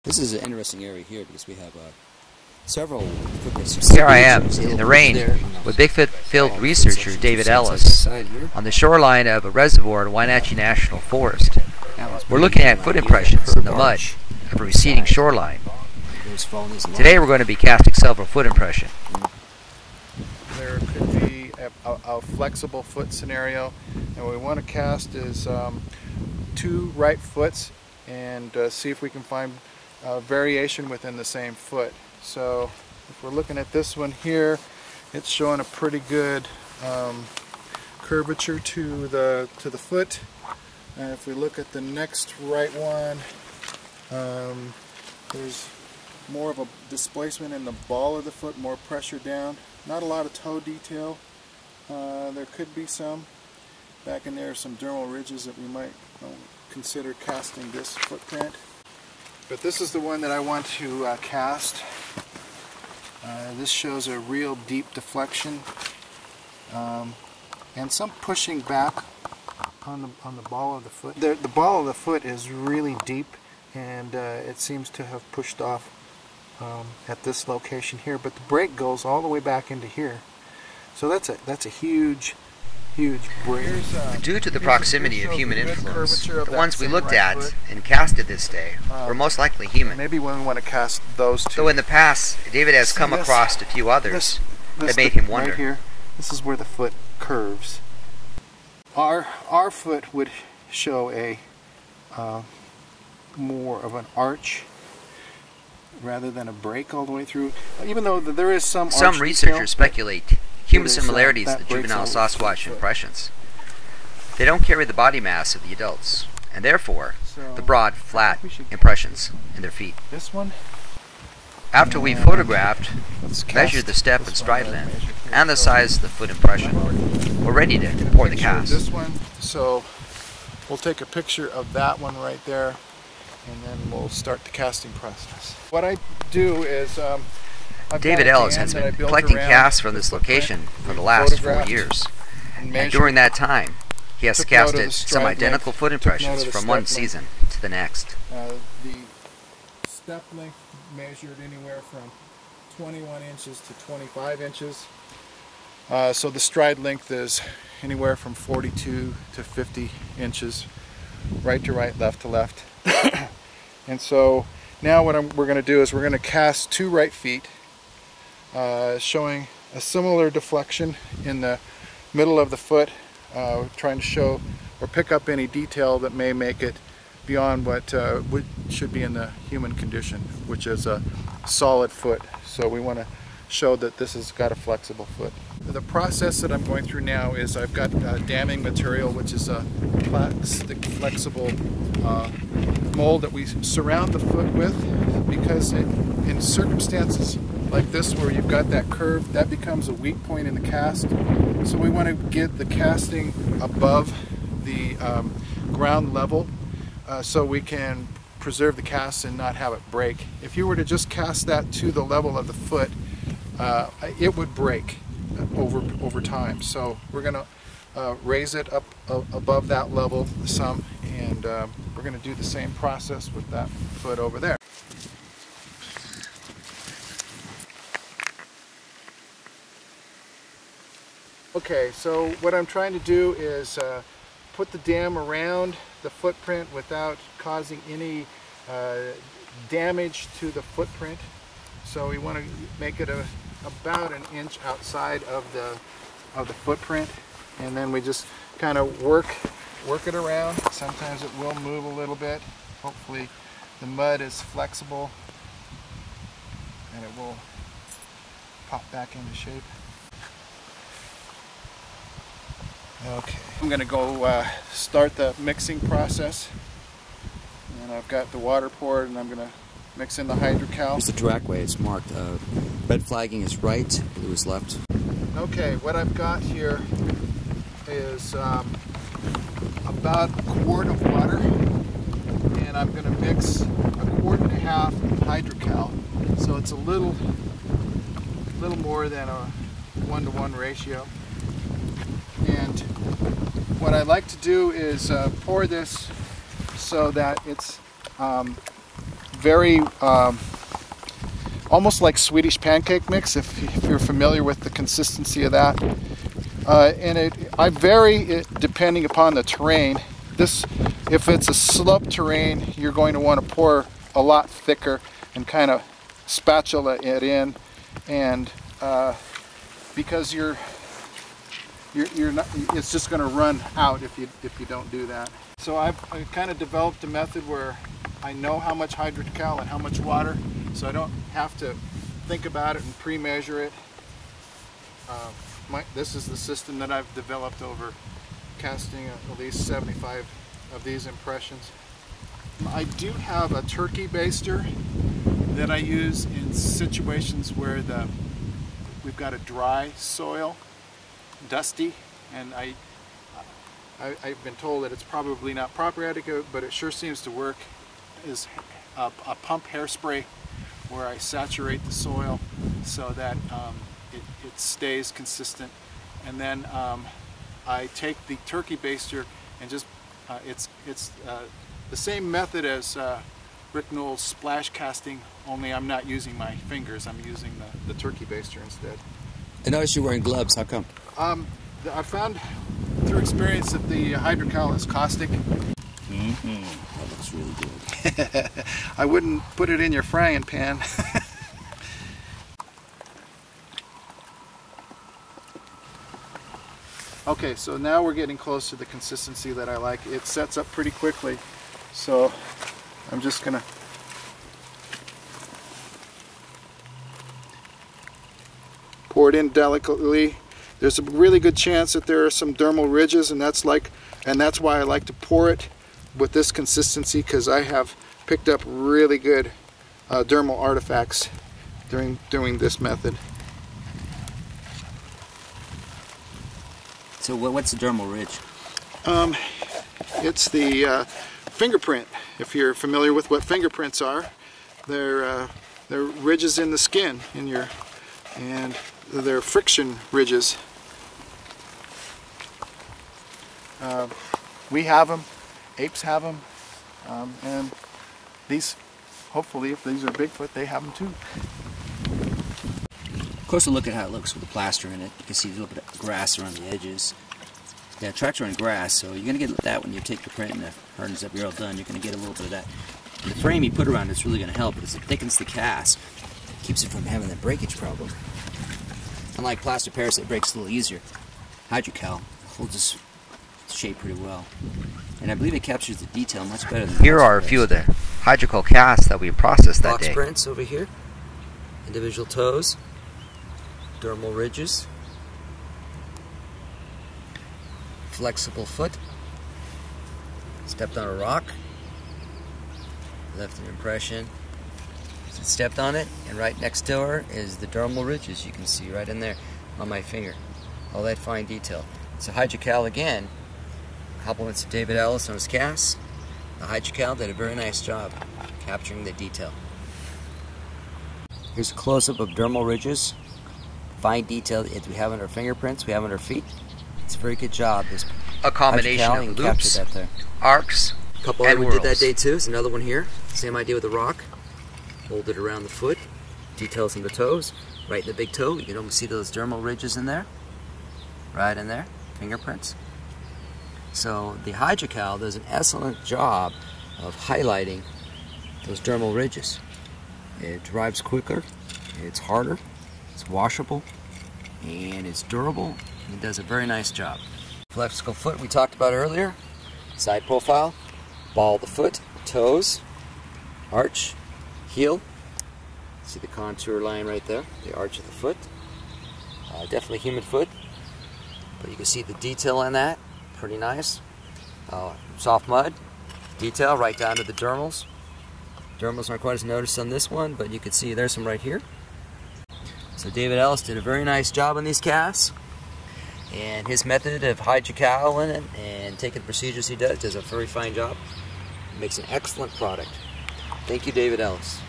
This is an interesting area here because we have several footprints. Here I am, in the rain, with Bigfoot field researcher David Ellis, on the shoreline of a reservoir in Wenatchee National Forest. We're looking at foot impressions in the mud of a receding shoreline. Today we're going to be casting several foot impressions. There could be a flexible foot scenario, and what we want to cast is 2 right foots and see if we can find variation within the same foot. So if we're looking at this one here, it's showing a pretty good curvature to the foot. And if we look at the next right one, there's more of a displacement in the ball of the foot, more pressure down. Not a lot of toe detail. There could be some. Back in there, some dermal ridges that we might consider casting this footprint. But this is the one that I want to cast. This shows a real deep deflection and some pushing back on the ball of the foot. The ball of the foot is really deep, and it seems to have pushed off at this location here. But the break goes all the way back into here. So that's a huge break. Due to the proximity of human influence, the ones we looked at and casted this day were most likely human. Maybe when we want to cast those two. Though in the past, David has come across a few others that made him wonder. Right here, this is where the foot curves. Our foot would show a more of an arch rather than a break all the way through. Even though there is some researchers speculate human similarities in the juvenile Sasquatch impressions. They don't carry the body mass of the adults, and therefore the broad, flat impressions in their feet. This one. After we photographed, measured the step and stride length, and the size of the foot impression, we're ready to pour the cast. This one, so we'll take a picture of that one right there, and then we'll start the casting process. What I do is David Ellis has been collecting casts from this location for the last 4 years, and during that time he has casted some identical foot impressions from one season to the next. The step length measured anywhere from 21 inches to 25 inches. So the stride length is anywhere from 42 to 50 inches, right to right, left to left. And so now what we're going to do is we're going to cast 2 right feet, showing a similar deflection in the middle of the foot, trying to show or pick up any detail that may make it beyond what should be in the human condition, which is a solid foot. So we want to show that this has got a flexible foot. The process that I'm going through now is I've got damming material, which is a plastic flexible mold that we surround the foot with, because in circumstances like this where you've got that curve, that becomes a weak point in the cast. So we want to get the casting above the ground level so we can preserve the cast and not have it break. If you were to just cast that to the level of the foot, it would break over time. So we're going to raise it up above that level some, and we're going to do the same process with that foot over there. Okay, so what I'm trying to do is put the dam around the footprint without causing any damage to the footprint. So we want to make it about an inch outside of the footprint, and then we just kind of work it around. Sometimes it will move a little bit. Hopefully the mud is flexible and it will pop back into shape. Okay, I'm going to go start the mixing process, and I've got the water poured, and I'm going to mix in the hydrocal. Here's the trackway. It's marked. Red flagging is right, blue is left. Okay, what I've got here is about a quart of water, and I'm going to mix a quart and a half of hydrocal. So it's a little more than a 1-to-1 ratio. And what I like to do is pour this so that it's very almost like Swedish pancake mix, if you're familiar with the consistency of that. And I vary it depending upon the terrain. If it's a slope terrain, you're going to want to pour a lot thicker and kind of spatula it in, and because you're not, it's just going to run out if you don't do that. So I've kind of developed a method where I know how much hydrocal and how much water, so I don't have to think about it and pre-measure it. This is the system that I've developed over casting at least 75 of these impressions. I do have a turkey baster that I use in situations where we've got a dry soil, dusty, and I've been told that it's probably not proper etiquette, but it sure seems to work, is a pump hairspray where I saturate the soil so that it stays consistent, and then I take the turkey baster and just it's the same method as Rick Knowles' splash casting, only I'm not using my fingers, I'm using the turkey baster instead. I noticed you're wearing gloves. How come? I found through experience that the hydrocal is caustic. That looks really good. I wouldn't put it in your frying pan. Okay, so now we're getting close to the consistency that I like. It sets up pretty quickly, so I'm just gonna pour it in delicately. There's a really good chance that there are some dermal ridges, and that's why I like to pour it with this consistency, because I have picked up really good dermal artifacts during doing this method. So what's the dermal ridge? It's the fingerprint. If you're familiar with what fingerprints are, they're ridges in the skin, and they're friction ridges. We have them, apes have them, and these, hopefully, if these are Bigfoot, they have them too. Closer look at how it looks with the plaster in it. You can see a little bit of grass around the edges. Yeah, tracks are in grass, so you're going to get that when you take the print and it hardens up. You're all done. You're going to get a little bit of that. And the frame you put around it's really going to help because it thickens the cast. It keeps it from having that breakage problem. Unlike plaster Paris, it breaks a little easier. Hydrocal holds its shape pretty well. And I believe it captures the detail much better than Here are a few of the hydrocal casts that we processed that day. Box prints over here. Individual toes. Dermal ridges, flexible foot, stepped on a rock, left an impression, stepped on it, and right next to her is the dermal ridges you can see right in there on my finger. All that fine detail. So hydrocal again, compliments to David Ellis on his casts. The hydrocal did a very nice job capturing the detail. Here's a close-up of dermal ridges. Fine detail that we have on our fingerprints, we have on our feet. It's a very good job. There's a combination of loops, that there. arcs, A couple and we whirls. did that day too. There's another one here. Same idea with the rock. Hold it around the foot. Details in the toes. Right in the big toe. You can almost see those dermal ridges in there. Right in there. Fingerprints. So the hydrocal does an excellent job of highlighting those dermal ridges. It dries quicker. It's harder. It's washable, and it's durable, and it does a very nice job. Flexible foot we talked about earlier. Side profile, ball of the foot, toes, arch, heel. See the contour line right there, the arch of the foot. Definitely human foot, but you can see the detail on that, pretty nice. Soft mud, detail right down to the dermals. Dermals aren't quite as noticed on this one, but you can see there's some right here. So David Ellis did a very nice job on these casts, and his method of hydrocal in it and taking the procedures he does a very fine job. Makes an excellent product. Thank you, David Ellis.